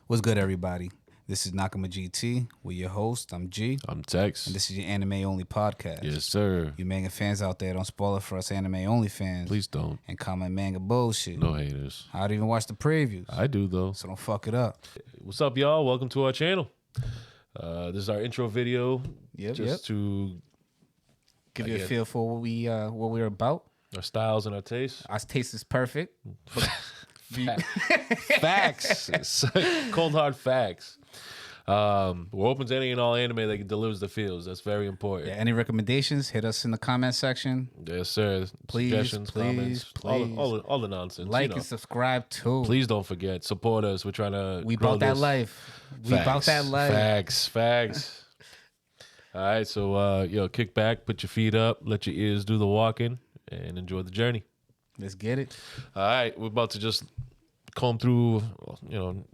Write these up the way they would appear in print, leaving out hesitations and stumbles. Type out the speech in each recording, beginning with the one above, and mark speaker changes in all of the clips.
Speaker 1: What's good, everybody? This is NakamaGT. We're your host. I'm G.
Speaker 2: I'm Tex.
Speaker 1: And this is your anime-only podcast.
Speaker 2: Yes, sir.
Speaker 1: You manga fans out there, don't spoil it for us anime-only fans.
Speaker 2: Please don't.
Speaker 1: And comment manga bullshit.
Speaker 2: No haters.
Speaker 1: I don't even watch the previews.
Speaker 2: I do, though.
Speaker 1: So don't fuck it up.
Speaker 2: What's up, y'all? Welcome to our channel. This is our intro video.
Speaker 1: Yep.
Speaker 2: To
Speaker 1: give you a feel for what we're about.
Speaker 2: Our styles and our tastes.
Speaker 1: Our taste is perfect.
Speaker 2: Facts. Cold hard facts. We're open to any and all anime that delivers the feels. That's very important.
Speaker 1: Yeah, any recommendations, hit us in the comment section.
Speaker 2: Yes, sir.
Speaker 1: Please,
Speaker 2: suggestions, comments, all the nonsense.
Speaker 1: Like and subscribe too.
Speaker 2: Please don't forget, support us. We're trying to
Speaker 1: We bought that life. We bought that life.
Speaker 2: Facts. All right, so kick back, put your feet up, let your ears do the walking, and enjoy the journey.
Speaker 1: Let's get it.
Speaker 2: All right, we're about to just comb through,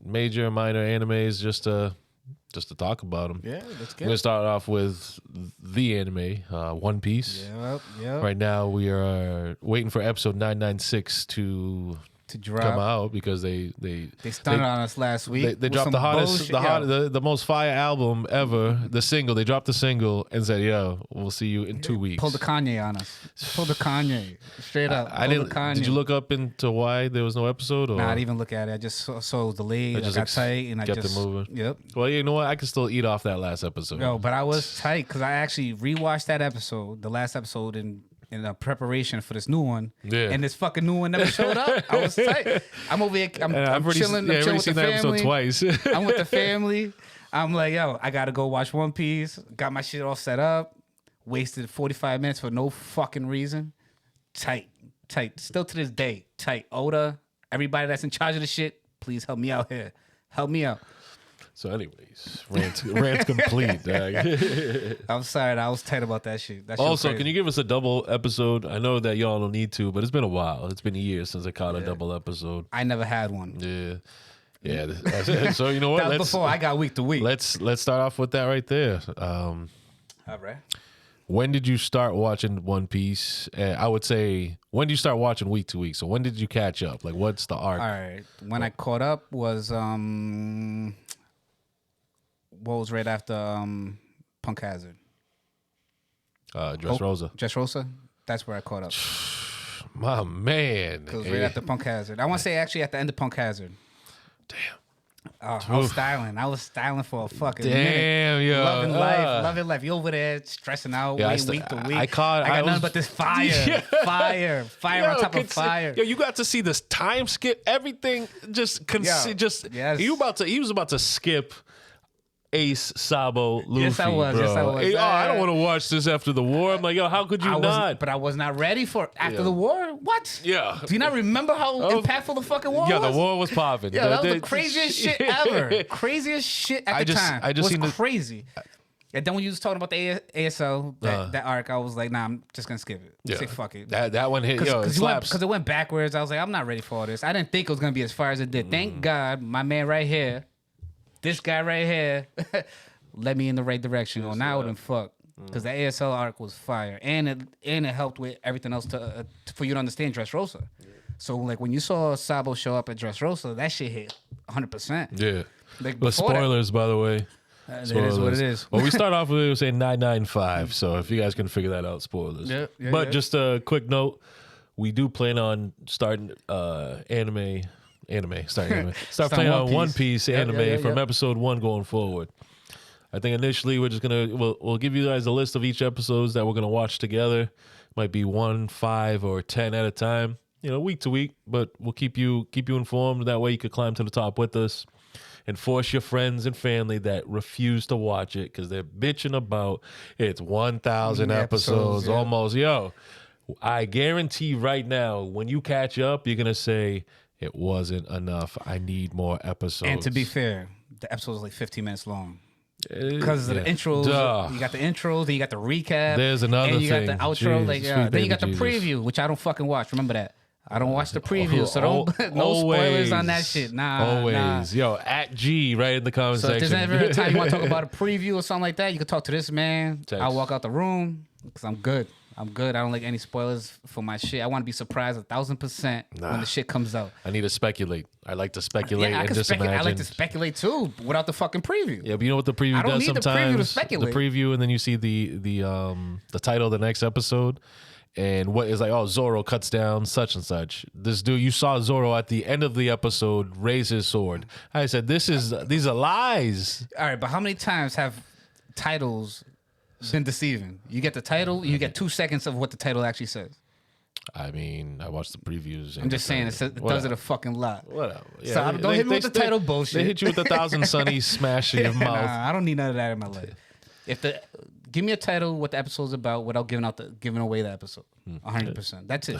Speaker 2: major and minor animes just to talk about them.
Speaker 1: Yeah, let's get
Speaker 2: We're gonna start off with the anime, One Piece.
Speaker 1: Yep.
Speaker 2: Right now, we are waiting for episode 996 to
Speaker 1: drop.
Speaker 2: Come out because they
Speaker 1: started on us last week.
Speaker 2: They dropped the most fire album ever. The single, they dropped the single and said, "Yo, we'll see you in 2 weeks."
Speaker 1: Pulled the Kanye on us. Pulled the Kanye straight up.
Speaker 2: I didn't. Did you look up into why there was no episode? Or?
Speaker 1: Nah, I didn't even look at it. I just saw it was delayed. I got tight and I
Speaker 2: kept
Speaker 1: just
Speaker 2: it moving.
Speaker 1: Yep.
Speaker 2: Well, you know what? I can still eat off that last episode.
Speaker 1: No, but I was tight because I actually rewatched that episode, the last episode, in preparation for this new one.
Speaker 2: Yeah.
Speaker 1: And this fucking new one never showed up. I was tight. I'm over here. I'm chilling. I'm chilling with the family.
Speaker 2: Twice.
Speaker 1: I'm with the family. I'm like, yo, I gotta go watch One Piece. Got my shit all set up. Wasted 45 minutes for no fucking reason. Tight. Still to this day, tight. Oda, everybody that's in charge of the shit, please help me out here. Help me out.
Speaker 2: So, anyways, rant complete. Dog.
Speaker 1: I'm sorry, I was tight about that shit.
Speaker 2: Also, can you give us a double episode? I know that y'all don't need to, but it's been a while. It's been years since I caught a double episode.
Speaker 1: I never had one.
Speaker 2: Yeah. So you know what?
Speaker 1: That was before I got week to week.
Speaker 2: Let's start off with that right there.
Speaker 1: All right.
Speaker 2: When did you start watching One Piece? I would say, when did you start watching week to week? So when did you catch up? Like, what's the arc?
Speaker 1: All right. When I caught up was what was right after Punk Hazard? Dressrosa. That's where I caught up.
Speaker 2: My man.
Speaker 1: It was right after Punk Hazard. I want to say actually at the end of Punk Hazard.
Speaker 2: Damn.
Speaker 1: I was styling for a fucking
Speaker 2: minute.
Speaker 1: Yo. Loving life. You over there stressing out, waiting week to week. I got nothing but this fire on top of fire.
Speaker 2: Yo, you got to see this time skip. Everything
Speaker 1: yes.
Speaker 2: He was about to skip Ace, Sabo, Luffy.
Speaker 1: Yes, I was.
Speaker 2: Hey, I don't want to watch this after the war. I'm like, yo, how could you not?
Speaker 1: But I was not ready for it. After the war? What?
Speaker 2: Yeah.
Speaker 1: Do you not remember how impactful the fucking war was?
Speaker 2: Yeah, the war was popping.
Speaker 1: Yeah, that was the craziest shit ever. Craziest shit at the time.
Speaker 2: I just
Speaker 1: was crazy. And then when you was talking about the ASL, that arc, I was like, nah, I'm just going to skip it.
Speaker 2: Yeah.
Speaker 1: Say fuck it.
Speaker 2: That one hit, it slaps.
Speaker 1: Because it went backwards. I was like, I'm not ready for all this. I didn't think it was going to be as far as it did. Thank God, my man right here, this guy right here, led me in the right direction. Yes, now I wouldn't fuck. Because the ASL arc was fire. And it helped with everything else for you to understand Dressrosa. Yeah. So, like, when you saw Sabo show up at Dressrosa, that shit hit 100%.
Speaker 2: Yeah.
Speaker 1: Like,
Speaker 2: but spoilers, by the way.
Speaker 1: It is what it is.
Speaker 2: Well, we start off with saying 995. So, if you guys can figure that out, spoilers.
Speaker 1: But
Speaker 2: just a quick note. We do plan on starting anime. Start playing on One Piece anime from episode 1 going forward. I think initially we're just we'll give you guys a list of each episodes that we're gonna watch together. Might be 1, 5, or 10 at a time, week to week. But we'll keep you informed. That way you could climb to the top with us and force your friends and family that refuse to watch it because they're bitching about it's 1,000 episodes almost. Yo, I guarantee right now when you catch up, you're gonna say it wasn't enough. I need more episodes.
Speaker 1: And to be fair, the episode is like 15 minutes long. Because of the intros, you got the intros, then you got the recap.
Speaker 2: There's another
Speaker 1: and you
Speaker 2: thing.
Speaker 1: got the outro,
Speaker 2: Jesus,
Speaker 1: then you got the preview, which I don't fucking watch. Remember that. I don't watch the preview, so don't no spoilers on that shit. Nah.
Speaker 2: Yo, at G right in the comment section.
Speaker 1: So if there's ever a time you want to talk about a preview or something like that, you can talk to this man. I'll walk out the room because I'm good. I'm good. I don't like any spoilers for my shit. I want to be surprised 1,000% when the shit comes out.
Speaker 2: I need to speculate. I like to speculate and just imagine.
Speaker 1: I like to speculate too, without the fucking preview.
Speaker 2: Yeah, but you know what the preview does sometimes?
Speaker 1: I don't need the preview to speculate.
Speaker 2: The preview, and then you see the title of the next episode, and what is like, oh, Zoro cuts down such and such. This dude, you saw Zoro at the end of the episode raise his sword. I said, these are lies.
Speaker 1: All right, but how many times have titles been deceiving? You get the title, you get 2 seconds of what the title actually says.
Speaker 2: I mean, I watched the previews.
Speaker 1: I'm just saying, it does it a fucking lot.
Speaker 2: Whatever. Yeah,
Speaker 1: so don't hit me with the title bullshit.
Speaker 2: They hit you with 1,000 sunnies smash in your mouth.
Speaker 1: Nah, I don't need none of that in my life. Give me a title, what the episode's about, without giving away the episode. 100%. That's it.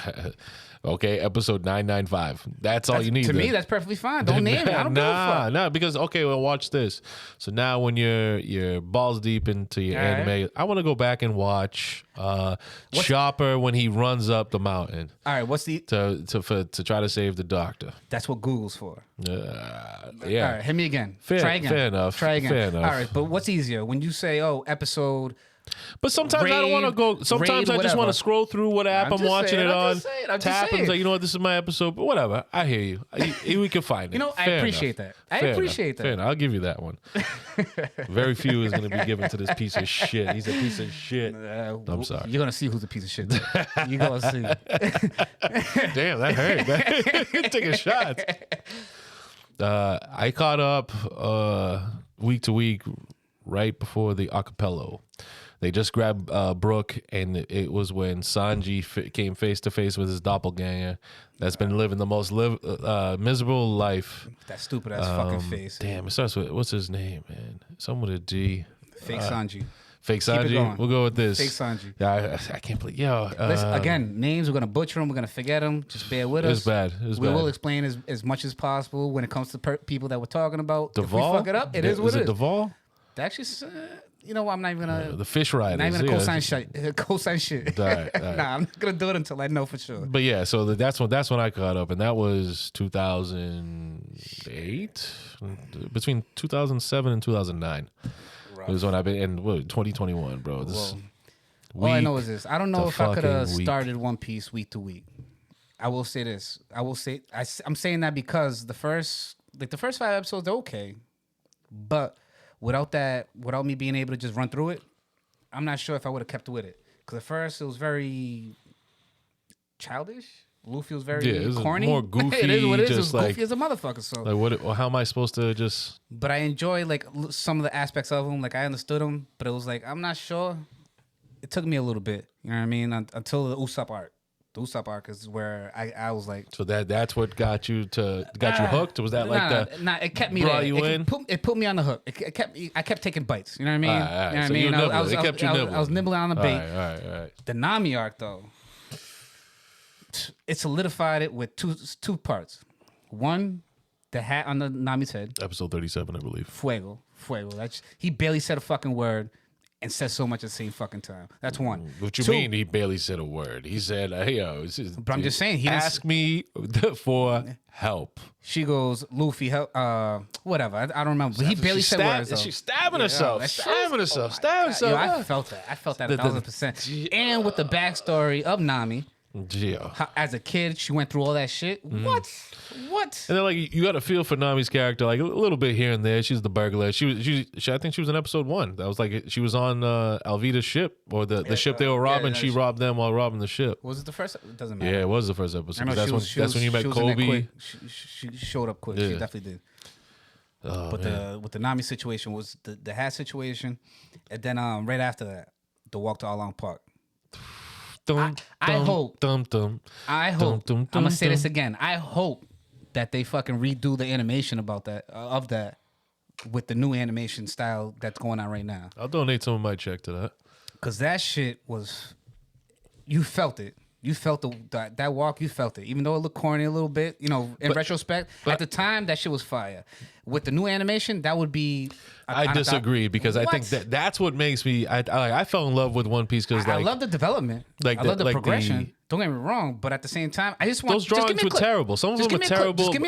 Speaker 2: Okay, episode 995. That's all you need.
Speaker 1: To me, that's perfectly fine. Don't name it. I don't give a fuck.
Speaker 2: Nah, because okay, well, watch this. So now when you're balls deep into your anime, I want to go back and watch Chopper when he runs up the mountain.
Speaker 1: All right, what's the
Speaker 2: to try to save the doctor?
Speaker 1: That's what Google's for.
Speaker 2: Yeah.
Speaker 1: All right, hit me again.
Speaker 2: Try again. Fair enough.
Speaker 1: Try again.
Speaker 2: Fair enough.
Speaker 1: All right, but what's easier when you say, "Oh, episode"?
Speaker 2: But sometimes I don't want to go. Sometimes I just want to scroll through what app I'm watching it on. Tap and say, you know what, this is my episode. But whatever, I hear you. We can find it.
Speaker 1: You know, I appreciate that. I appreciate that.
Speaker 2: Fair enough. I'll give you that one. Very few is going to be given to this piece of shit. He's a piece of shit. I'm sorry.
Speaker 1: You're going to see who's a piece of shit. You're going to see.
Speaker 2: Damn, that hurt, man. You're taking shots. I caught up week to week right before the acapella. They just grabbed Brooke, and it was when Sanji came face to face with his doppelganger that's been living the most miserable life.
Speaker 1: That stupid ass fucking face.
Speaker 2: Damn, it starts with, what's his name, man? Someone with a G.
Speaker 1: Fake Sanji.
Speaker 2: Fake Sanji. We'll go with this.
Speaker 1: Fake Sanji.
Speaker 2: Yeah, I can't believe.
Speaker 1: Listen, again, names, we're going to butcher them. We're going to forget them. Just bear with us.
Speaker 2: It's bad.
Speaker 1: We will explain as much as possible when it comes to people that we're talking about.
Speaker 2: Duvall?
Speaker 1: If we fuck it up, it is what it is.
Speaker 2: Is it Duvall?
Speaker 1: Actually, you know what? I'm not even gonna
Speaker 2: the fish riders.
Speaker 1: Not even gonna co-sign shit.
Speaker 2: All right.
Speaker 1: Nah, I'm not gonna do it until I know for sure.
Speaker 2: But yeah, so that's when I caught up, and that was 2008, between 2007 and 2009. Rough. It was when I've been in 2021, bro.
Speaker 1: All I know is this: I don't know if I could have started One Piece week to week. I will say this: I'm saying that because the first 5 episodes are okay, but without me being able to just run through it, I'm not sure if I would have kept with it. Because at first it was very childish. Luffy was very corny.
Speaker 2: More goofy.
Speaker 1: It is what it is.
Speaker 2: Just
Speaker 1: it was
Speaker 2: like,
Speaker 1: goofy as a motherfucker. So
Speaker 2: how am I supposed to just?
Speaker 1: But I enjoy like some of the aspects of him. Like I understood him, but it was like I'm not sure. It took me a little bit. You know what I mean? Until the Usopp arc. The Usopp arc is where I was like.
Speaker 2: So that's what got you hooked? Was that
Speaker 1: it kept me
Speaker 2: draw
Speaker 1: there.
Speaker 2: You in?
Speaker 1: It put me on the hook. I kept taking bites. You know what I mean?
Speaker 2: All right.
Speaker 1: You know what
Speaker 2: so
Speaker 1: I mean?
Speaker 2: I
Speaker 1: was nibbling on the bait.
Speaker 2: All right.
Speaker 1: The Nami arc though, it solidified it with two parts. One, the hat on the Nami's head.
Speaker 2: Episode 37, I believe.
Speaker 1: Fuego. He barely said a fucking word. And said so much at the same fucking time. That's one.
Speaker 2: What you mean? He barely said a word. He said, "Hey, yo."
Speaker 1: But I'm just saying. He
Speaker 2: asked me for help.
Speaker 1: She goes, "Luffy, help." Whatever. I don't remember. But he barely said words. Though.
Speaker 2: She's stabbing herself. Stabbing herself.
Speaker 1: Yo, I felt that. 1,000%. And with the backstory of Nami.
Speaker 2: How,
Speaker 1: as a kid, she went through all that shit. What?
Speaker 2: And then, like, you got to feel for Nami's character, like a little bit here and there. She's the burglar. I think she was in episode 1. That was like she was on Alvida's ship or the ship they were robbing. She robbed them while robbing the ship.
Speaker 1: Was it the first? It doesn't matter.
Speaker 2: Yeah, it was the first episode. That's when you met Kobe.
Speaker 1: She showed up quick. Yeah. She definitely did.
Speaker 2: Oh,
Speaker 1: but with the Nami situation was the hat situation, and then right after that, the walk to Along Park. I hope. I'm gonna say this again. I hope that they fucking redo the animation about that of that with the new animation style that's going on right now.
Speaker 2: I'll donate some of my check to that.
Speaker 1: Cause that shit was, you felt it. You felt that walk. You felt it, even though it looked corny a little bit. You know, in retrospect, at the time that shit was fire. with the new animation, that would be.
Speaker 2: I disagree because I think that's what makes me. I fell in love with One Piece because
Speaker 1: I love the development. I love the progression. Don't get me wrong, but at the same time, I just want
Speaker 2: those drawings were terrible. Some of them were terrible.
Speaker 1: Just give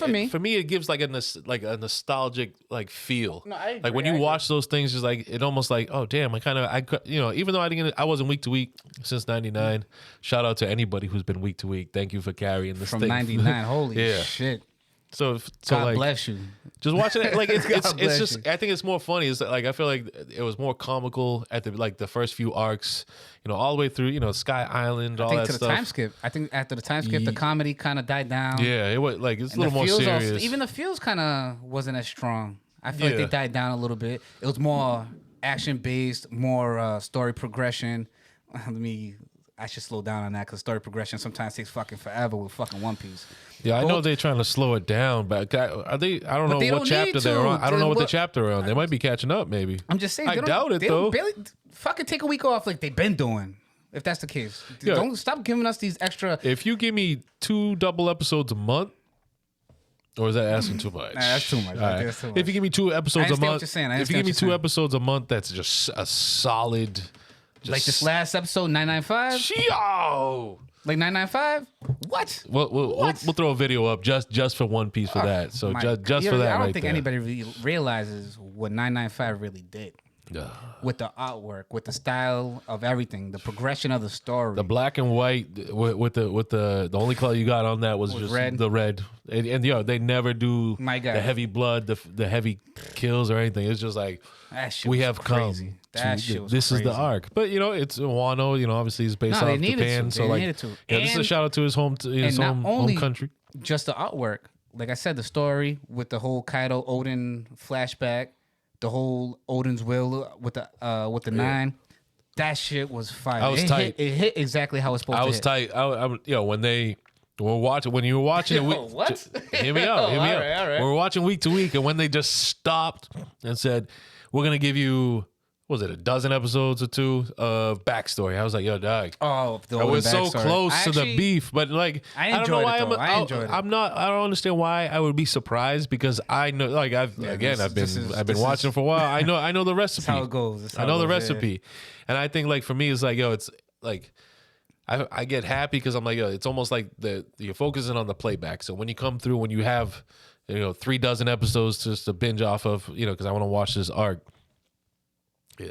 Speaker 1: me
Speaker 2: for me, it gives like a nostalgic like feel.
Speaker 1: No, I agree,
Speaker 2: like when you watch those things, just like it almost like, oh damn, even though I wasn't week to week since '99. Shout out to anybody who's been week to week. Thank you for carrying this
Speaker 1: from
Speaker 2: thing
Speaker 1: '99. Holy shit.
Speaker 2: So
Speaker 1: God
Speaker 2: like,
Speaker 1: bless you.
Speaker 2: Just watching it, like it's just. I think it's more funny. It's like I feel like it was more comical at the first few arcs, all the way through, Sky Island, all that stuff.
Speaker 1: The time skip. I think after the time skip, the comedy kind of died down.
Speaker 2: Yeah, it was like it's a little more serious.
Speaker 1: Even the feels kind of wasn't as strong. I feel like they died down a little bit. It was more action based, more story progression. I should slow down on that because story progression sometimes takes fucking forever with fucking One Piece.
Speaker 2: Yeah, I know they're trying to slow it down, but are they? I don't know what chapter they're on. I don't know what the chapter they're on. They might be catching up, maybe.
Speaker 1: I'm just saying.
Speaker 2: I doubt it though.
Speaker 1: Barely, fucking take a week off like they've been doing. If that's the case, don't stop giving us these extra.
Speaker 2: If you give me 2 double episodes a month, or is that asking too much?
Speaker 1: Nah, that's too much.
Speaker 2: Right.
Speaker 1: That's too much.
Speaker 2: If you give me 2 episodes a month, if you give me 2
Speaker 1: episodes
Speaker 2: episodes a month, that's just a solid.
Speaker 1: Like this last episode, 995.
Speaker 2: Yo!
Speaker 1: Like 995? What?
Speaker 2: We'll throw a video up just for One Piece for that. So just for that,
Speaker 1: I don't
Speaker 2: right
Speaker 1: think
Speaker 2: there.
Speaker 1: anybody really realizes what 995 really did. With the artwork, with the style of everything, the progression of the story.
Speaker 2: The black and white with the only color you got on that was just
Speaker 1: red.
Speaker 2: The red. And they never do the heavy blood, the heavy kills or anything. It's just like we have
Speaker 1: crazy.
Speaker 2: This is the arc. But it's Wano, obviously he's based off Japan. So this is a shout out to his home country.
Speaker 1: Just the artwork. Like I said, the story with the whole Kaido Odin flashback. The whole Odin's will with the 9, that shit was fire.
Speaker 2: I was tight.
Speaker 1: It hit exactly how it's supposed to hit.
Speaker 2: I was tight. When you were watching it,
Speaker 1: what?
Speaker 2: Hear me out. Hear me out.
Speaker 1: All right.
Speaker 2: We were watching week to week, and when they just stopped and said, "We're gonna give you." Was it a dozen episodes or 2 of backstory? I was like, yo, dog.
Speaker 1: Oh,
Speaker 2: I was so close to the beef, but like,
Speaker 1: I
Speaker 2: don't know why
Speaker 1: I enjoyed it.
Speaker 2: I don't understand why I would be surprised because I know, like, I've been watching for a while. I know the recipe.
Speaker 1: That's how it goes.
Speaker 2: I know the recipe, and I think like for me, it's like, yo, it's like. I get happy because I'm like, yo, it's almost like you're focusing on the playback. So when you come through, when you have, 3 dozen episodes just to binge off of, because I want to watch this arc.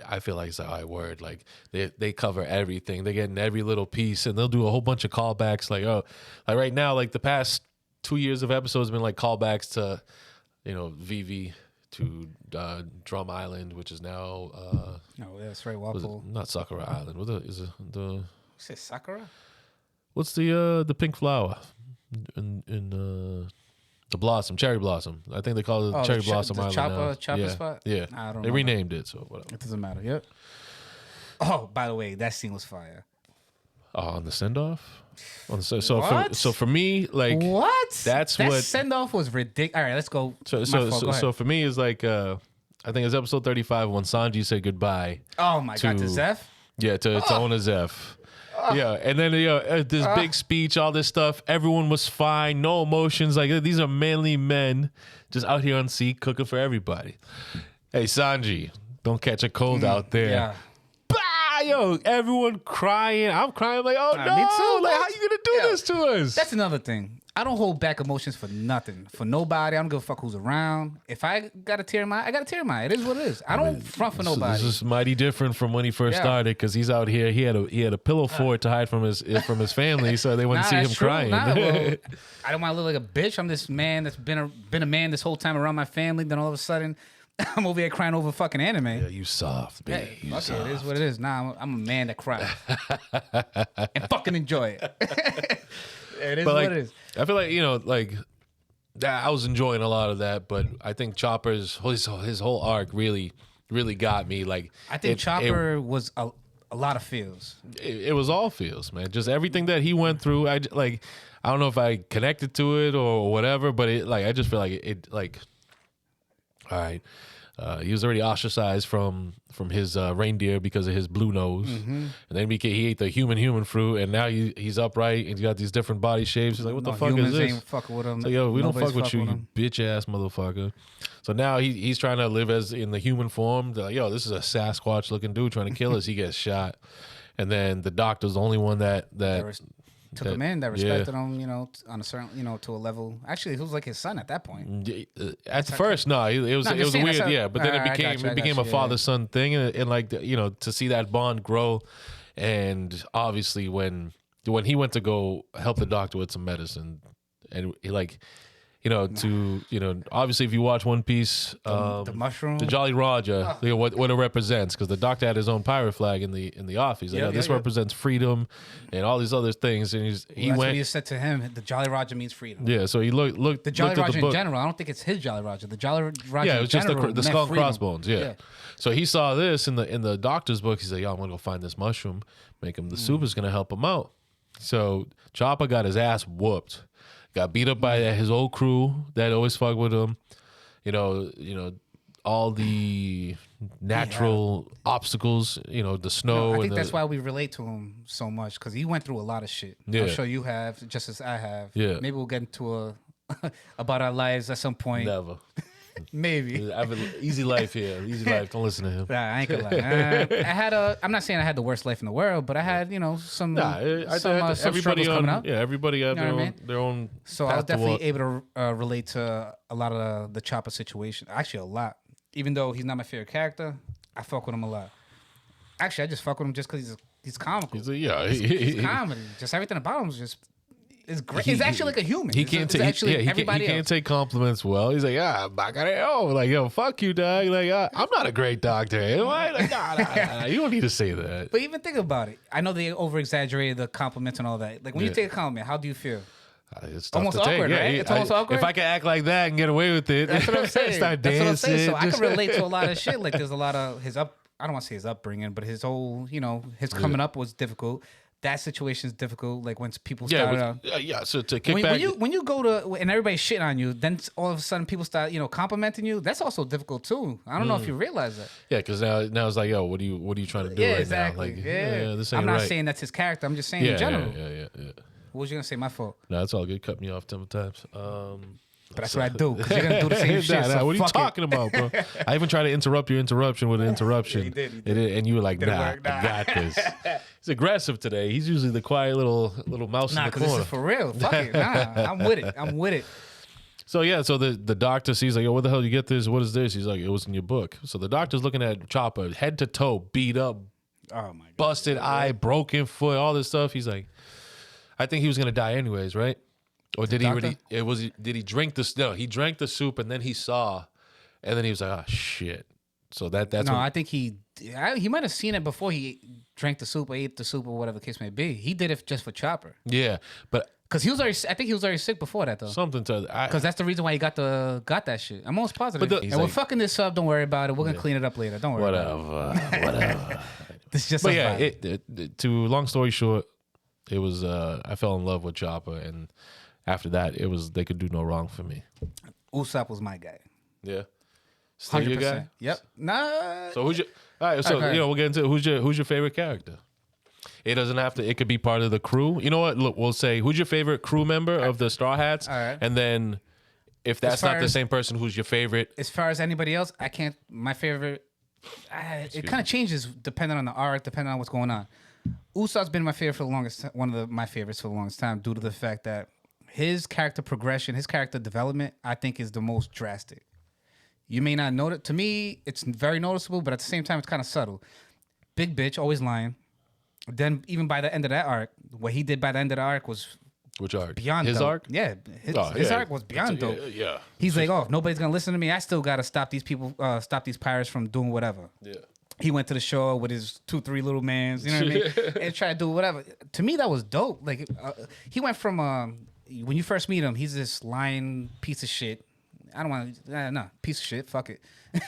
Speaker 2: I feel like it's like, all right, word. Like they cover everything. They're getting every little piece, and they'll do a whole bunch of callbacks. Like like right now, like the past 2 years of episodes have been like callbacks to, Vivi, to Drum Island, which is now.
Speaker 1: No, that's right. Walpole.
Speaker 2: Not Sakura Island. What is it?
Speaker 1: You say Sakura?
Speaker 2: What's the pink flower in the blossom, cherry blossom? I think they call it cherry blossom island now.
Speaker 1: Chopper spot?
Speaker 2: Yeah,
Speaker 1: I don't know.
Speaker 2: They renamed it, so whatever.
Speaker 1: It doesn't matter. Yep. Oh, by the way, that scene was fire.
Speaker 2: On the send off. So for me, like
Speaker 1: what?
Speaker 2: That
Speaker 1: send off was ridiculous. All right, let's go.
Speaker 2: So for me, it's like I think it's episode 35 when Sanji said goodbye.
Speaker 1: Oh my god, to Zeph.
Speaker 2: Yeah, to Owner Zeph. Yeah, and then this big speech, all this stuff. Everyone was fine, no emotions. Like these are manly men, just out here on sea cooking for everybody. Hey Sanji, don't catch a cold out there.
Speaker 1: Yeah.
Speaker 2: Bah, yo, everyone crying. I'm crying like, oh no,
Speaker 1: me too.
Speaker 2: like how you gonna do this to us?
Speaker 1: That's another thing. I don't hold back emotions for nothing, for nobody. I don't give a fuck who's around. If I got a tear in my eye, I got a tear in my eye. It is what it is. I don't front for nobody.
Speaker 2: This is mighty different from when he first started because he's out here. He had a pillow fort to hide from his family, so they wouldn't see him crying.
Speaker 1: I don't want to look like a bitch. I'm this man that's been a man this whole time around my family. Then all of a sudden, I'm over here crying over fucking anime.
Speaker 2: Yeah, you soft, baby.
Speaker 1: Hey, fuck it is what it is. Nah, I'm a man that cries and fucking enjoy it. It is what it is.
Speaker 2: I feel like I was enjoying a lot of that, but I think Chopper's his whole arc really got me. Like
Speaker 1: I think Chopper was a lot of feels.
Speaker 2: It was all feels, man. Just everything that he went through. I don't know if I connected to it or whatever, but I just feel like it all right. He was already ostracized from his reindeer because of his blue nose, and then he ate the human fruit, and now he's upright and he's got these different body shapes. He's like, what the fuck is this?
Speaker 1: Ain't fucking with him.
Speaker 2: So yo, we don't fuck with you,
Speaker 1: with
Speaker 2: you bitch ass motherfucker. So now he's trying to live as in the human form. They're like, yo, this is a Sasquatch looking dude trying to kill us. He gets shot, and then the doctor's the only one that
Speaker 1: took him in, that respected him, you know, on a certain, you know, to a level. Actually, it was like his son at that point.
Speaker 2: At first, no, it was weird, yeah. But then it became a father-son thing, and like, you know, to see that bond grow, and obviously when he went to go help the doctor with some medicine, and he, like, you know, obviously if you watch One Piece,
Speaker 1: the mushroom,
Speaker 2: the Jolly Roger, you know, what it represents, because the doctor had his own pirate flag in the office. He's like, this represents freedom and all these other things. And
Speaker 1: that's what he said to him. The Jolly Roger means freedom.
Speaker 2: Yeah, so he looked
Speaker 1: the Jolly Roger
Speaker 2: at the book.
Speaker 1: in general. I don't think it's his Jolly Roger. The Jolly Roger.
Speaker 2: Yeah, it was just the skull and crossbones. Yeah.
Speaker 1: Yeah.
Speaker 2: So he saw this in the doctor's book. He's like, yo, I'm gonna go find this mushroom, make him the soup is gonna help him out. So Chopper got his ass whooped. Got beat up by his old crew that always fuck with him. You know, all the natural obstacles, you know, the snow.
Speaker 1: I think that's why we relate to him so much, because he went through a lot of shit. Yeah. I'm sure you have, just as I have.
Speaker 2: Yeah.
Speaker 1: Maybe we'll get into about our lives at some point.
Speaker 2: Never.
Speaker 1: Maybe.
Speaker 2: I have an easy life here. Easy life. Don't listen to him.
Speaker 1: Nah, I ain't gonna lie. I'm not saying I had the worst life in the world, but I had, you know, some struggles coming up.
Speaker 2: Yeah, everybody had their own.
Speaker 1: So I was definitely able to relate to a lot of the Chopper situation. Actually, a lot. Even though he's not my favorite character, I fuck with him a lot. Actually, I just fuck with him just because he's comical. He's comedy. Just everything about him is just. It's great. He's actually like a human.
Speaker 2: He can't take compliments well. He's like, like, yo, fuck you, dog. Like, I'm not a great doctor. Like, nah, you don't need to say that.
Speaker 1: But even think about it. I know they over exaggerated the compliments and all that. Like when you take a compliment, how do you feel?
Speaker 2: It's
Speaker 1: almost awkward, right? It's almost awkward.
Speaker 2: If I can act like that and get away with it,
Speaker 1: that's what I'm saying.
Speaker 2: Start dancing.
Speaker 1: That's what I'm saying. So I can relate to a lot of shit. Like there's a lot of I don't want to say his upbringing, but his whole, you know, his coming up was difficult. That situation is difficult. Like when people start,
Speaker 2: So to kick back,
Speaker 1: when you go to and everybody's shitting on you, then all of a sudden people start, you know, complimenting you. That's also difficult too. I don't know if you realize that.
Speaker 2: Yeah, because now it's like, yo, what are you trying to do right
Speaker 1: exactly.
Speaker 2: now? Like,
Speaker 1: this ain't I'm not saying that's his character. I'm just saying in general.
Speaker 2: Yeah.
Speaker 1: What was you gonna say? My fault.
Speaker 2: No, it's all good. Cut me off 10 times.
Speaker 1: But that's what I do. Because you're gonna do the same shit. So
Speaker 2: what are you talking about, bro? I even tried to interrupt your interruption with an interruption.
Speaker 1: You did.
Speaker 2: And you were like, I got this. He's aggressive today. He's usually the quiet little mouse in the corner.
Speaker 1: This is for real. Fuck it. I'm with it.
Speaker 2: So the doctor sees like, yo, where the hell you get this? What is this? He's like, it was in your book. So the doctor's looking at Chopper, head to toe, beat up,
Speaker 1: oh my God,
Speaker 2: busted eye, broken foot, all this stuff. He's like, I think he was gonna die anyways, right? Or did he already? Did he drink this? No, he drank the soup and then he saw, and then he was like, "Oh shit!" So that's
Speaker 1: I think he might have seen it before he drank the soup or ate the soup or whatever the case may be. He did it just for Chopper.
Speaker 2: Yeah, but
Speaker 1: because I think he was already sick before that though.
Speaker 2: Something to
Speaker 1: because that's the reason why he got that shit. I'm almost positive. We're fucking this up. Don't worry about it. We're gonna clean it up later. Don't worry.
Speaker 2: Whatever.
Speaker 1: This is just.
Speaker 2: But yeah, to long story short, it was I fell in love with Chopper and. After that, it was they could do no wrong for me.
Speaker 1: Usopp was my guy.
Speaker 2: Yeah, still 100%. Your guy.
Speaker 1: Yep. Nah.
Speaker 2: So who's your? All right. So we'll get into who's your favorite character. It doesn't have to. It could be part of the crew. You know what? Look, we'll say who's your favorite crew member of the Straw Hats, and then if that's not the same person, who's your favorite?
Speaker 1: As far as anybody else, I can't. My favorite. It kind of changes depending on the arc, depending on what's going on. Usopp's been my favorite for the longest. One of my favorites for the longest time, due to the fact that. His character progression, his character development, I think is the most drastic. You may not know it. To me, it's very noticeable, but at the same time, it's kind of subtle. Big bitch, always lying. Then even by the end of that arc, what he did by the end of the arc was
Speaker 2: which arc?
Speaker 1: Beyond
Speaker 2: his
Speaker 1: dope.
Speaker 2: arc?
Speaker 1: Yeah, his arc was beyond dope.
Speaker 2: Yeah.
Speaker 1: He's like, if nobody's gonna listen to me, I still gotta stop these people, stop these pirates from doing whatever.
Speaker 2: Yeah.
Speaker 1: He went to the shore with his 2-3 little mans, you know what I mean, and tried to do whatever. To me, that was dope. Like he went from when you first meet him, he's this lying piece of shit. I don't want to, no, piece of shit. Fuck it.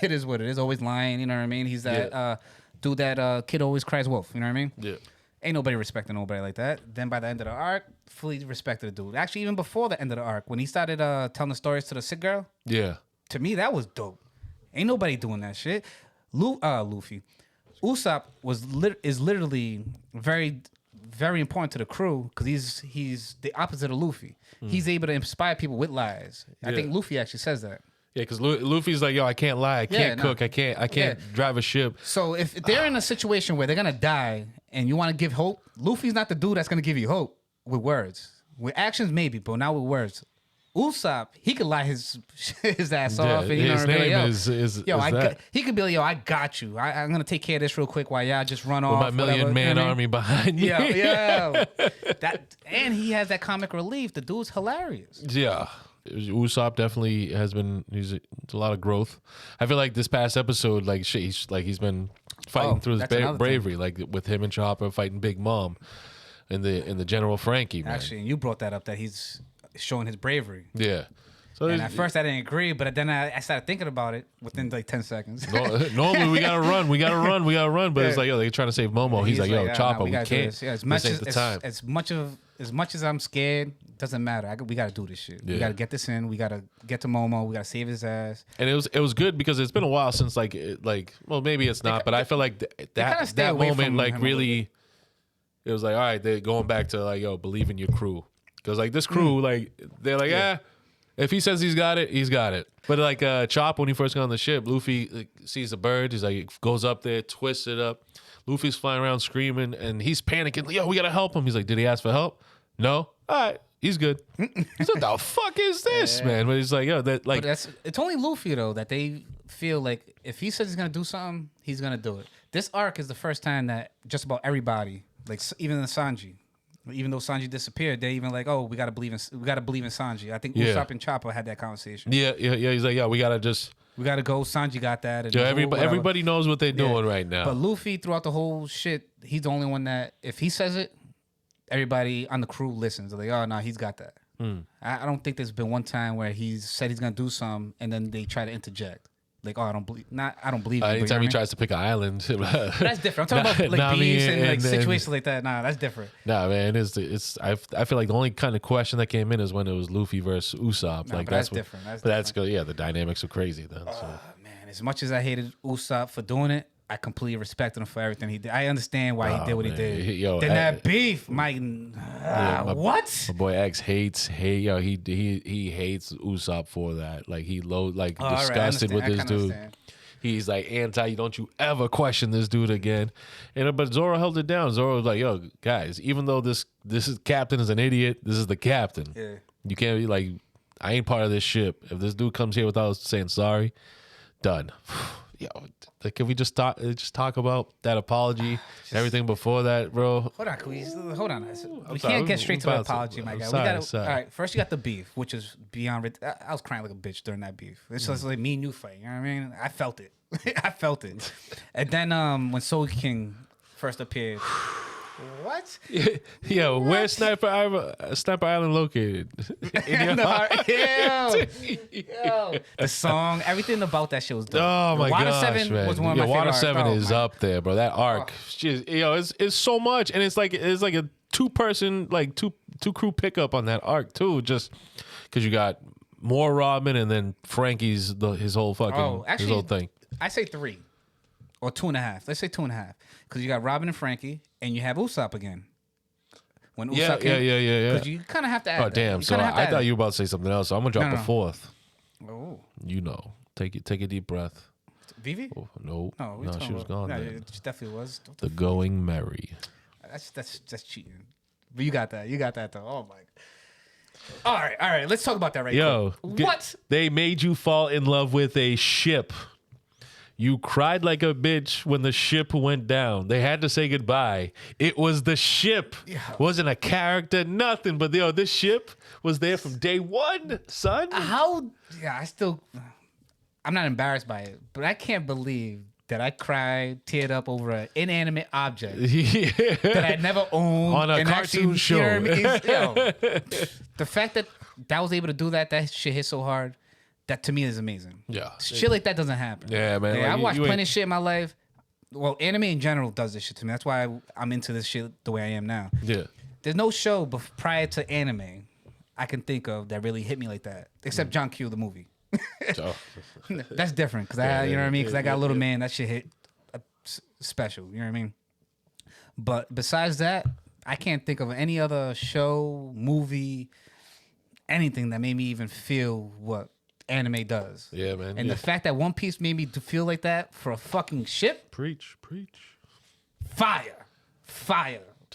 Speaker 1: It is what it is. Always lying, you know what I mean? He's that dude that kid always cries wolf, you know what I mean?
Speaker 2: Yeah.
Speaker 1: Ain't nobody respecting nobody like that. Then by the end of the arc, fully respected the dude. Actually, even before the end of the arc, when he started telling the stories to the sick girl,
Speaker 2: yeah,
Speaker 1: to me, that was dope. Ain't nobody doing that shit. Luffy. Usopp is literally very, very important to the crew because he's the opposite of Luffy. He's able to inspire people with lies. I think Luffy actually says that.
Speaker 2: Yeah, because Luffy's like, yo, I can't lie, I can't cook, I can't drive a ship.
Speaker 1: So if they're in a situation where they're gonna die and you want to give hope, Luffy's not the dude that's gonna give you hope with words. With actions, maybe, but not with words. Usopp, he could lie his ass off. And,
Speaker 2: his name is
Speaker 1: he could be like, yo, I got you. I'm gonna take care of this real quick while y'all just run off.
Speaker 2: With my million-man army behind you.
Speaker 1: Yeah. And he has that comic relief. The dude's hilarious.
Speaker 2: Yeah. Usopp definitely has been. He's a lot of growth. I feel like this past episode, like he's been fighting through his bravery, like with him and Chopper fighting Big Mom, in the General Frankie. Man.
Speaker 1: Actually, and you brought that up that he's showing his bravery.
Speaker 2: Yeah. So
Speaker 1: and at first I didn't agree, but then I started thinking about it within like 10 seconds.
Speaker 2: Normally we gotta run. But it's like, yo, they're trying to save Momo. He's like, yo, Chopper, we can't.
Speaker 1: Yeah, as much as I'm scared, doesn't matter. We gotta do this shit. We gotta get this in. We gotta get to Momo. We gotta save his ass.
Speaker 2: And it was good because it's been a while since well, maybe it's not, but I feel like that moment like really, it was like, all right, they're going back to like, yo, believe in your crew. Because like this crew, like they're like, if he says he's got it, he's got it. But like Chop, when he first got on the ship, Luffy sees a bird. He's like, goes up there, twists it up. Luffy's flying around screaming, and he's panicking. Yo, we gotta help him. He's like, did he ask for help? No. All right, he's good. He's like, the fuck is this, man? But he's like, yo, that like.
Speaker 1: But it's only Luffy though that they feel like if he says he's gonna do something, he's gonna do it. This arc is the first time that just about everybody, like even the Sanji. Even though Sanji disappeared, they even like, oh, we gotta believe in Sanji. I think Usopp and Chopper had that conversation.
Speaker 2: Yeah. He's like, yeah, we gotta
Speaker 1: go. Sanji got that. And
Speaker 2: everybody knows what they're doing right now.
Speaker 1: But Luffy, throughout the whole shit, he's the only one that if he says it, everybody on the crew listens. They're like, oh no, he's got that. I don't think there's been one time where he's said he's gonna do something and then they try to interject. Like, oh, I don't believe you.
Speaker 2: Anytime he tries to pick an island,
Speaker 1: that's different. I'm talking about like beefs and like situations like that. Nah, that's different.
Speaker 2: Nah, man, I feel like the only kind of question that came in is when it was Luffy versus Usopp. Like that's
Speaker 1: different.
Speaker 2: That's good. Yeah, the dynamics are crazy then.
Speaker 1: Man, as much as I hated Usopp for doing it, I completely respected him for everything he did. I understand why he did what he did. Then that beef, what?
Speaker 2: My boy X he hates Usopp for that. Like he disgusted with this dude. He's like don't you ever question this dude again. But Zoro held it down. Zoro was like, yo, guys, even though this captain is an idiot, this is the captain. Yeah. You can't be like, I ain't part of this ship. If this dude comes here without saying sorry, done. Yo, can we just talk about that apology and everything before that, bro?
Speaker 1: Hold on. We can't get straight to the apology, my guy. All right, first you got the beef, which is beyond. I was crying like a bitch during that beef. It's just like me and you fight. You know what I mean? I felt it. And then when Soul King first appeared. What?
Speaker 2: Yo, where's Sniper Island located? In your heart?
Speaker 1: Yo. The song, everything about that shit was dope.
Speaker 2: Oh my
Speaker 1: Water
Speaker 2: gosh,
Speaker 1: 7
Speaker 2: man.
Speaker 1: was one of my favorite
Speaker 2: Water 7
Speaker 1: arcs.
Speaker 2: is up there, bro. That arc, it's so much, and it's like a two-person, like two crew pickup on that arc too. Just because you got more Robin and then Frankie's his whole fucking his whole thing.
Speaker 1: I say 3 or 2.5. Let's say 2.5 because you got Robin and Frankie. And you have Usopp again. When Usopp Because you kind of have to add
Speaker 2: that. Damn. So I thought you were about to say something else. So I'm going to drop a 4th.
Speaker 1: Oh.
Speaker 2: You know. Take a deep breath.
Speaker 1: Vivi?
Speaker 2: Oh, no, she was gone.
Speaker 1: No, she definitely was.
Speaker 2: The Going Merry.
Speaker 1: That's cheating. But you got that though. Oh, my God. All right. Let's talk about that quick. What?
Speaker 2: They made you fall in love with a ship. You cried like a bitch when the ship went down. They had to say goodbye. It was the ship. Yeah. Wasn't a character, nothing. But this ship was there from day one, son.
Speaker 1: I'm not embarrassed by it, but I can't believe that I cried, teared up over an inanimate object that I never owned.
Speaker 2: On a cartoon show. You know what
Speaker 1: I mean? The fact that was able to do that shit hit so hard. That to me is amazing.
Speaker 2: Yeah.
Speaker 1: Shit like that doesn't happen.
Speaker 2: Yeah, man.
Speaker 1: I watched plenty of shit in my life. Well, anime in general does this shit to me. That's why I'm into this shit the way I am now.
Speaker 2: Yeah.
Speaker 1: There's no show prior to anime I can think of that really hit me like that. Except John Q, the movie. That's different because you know what I mean? Because I got a little man. That shit hit special. You know what I mean? But besides that, I can't think of any other show, movie, anything that made me even feel what anime does.
Speaker 2: Yeah, man.
Speaker 1: And the fact that One Piece made me to feel like that for a fucking ship.
Speaker 2: Preach.
Speaker 1: Fire.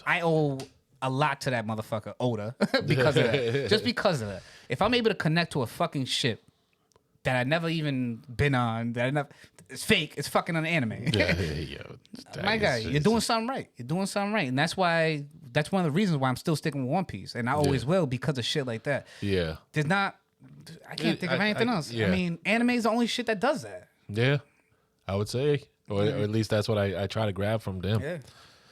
Speaker 1: I owe a lot to that motherfucker, Oda, because of that. Just because of that. If I'm able to connect to a fucking ship that I never even been on, it's fake. It's fucking an anime. My guy, you're doing something right. And that's one of the reasons why I'm still sticking with One Piece. And I always will because of shit like that.
Speaker 2: Yeah.
Speaker 1: I can't think of anything else.
Speaker 2: Yeah.
Speaker 1: I mean, anime is the only shit that does that.
Speaker 2: Yeah, I would say. Or at least that's what I try to grab from them.
Speaker 1: Yeah.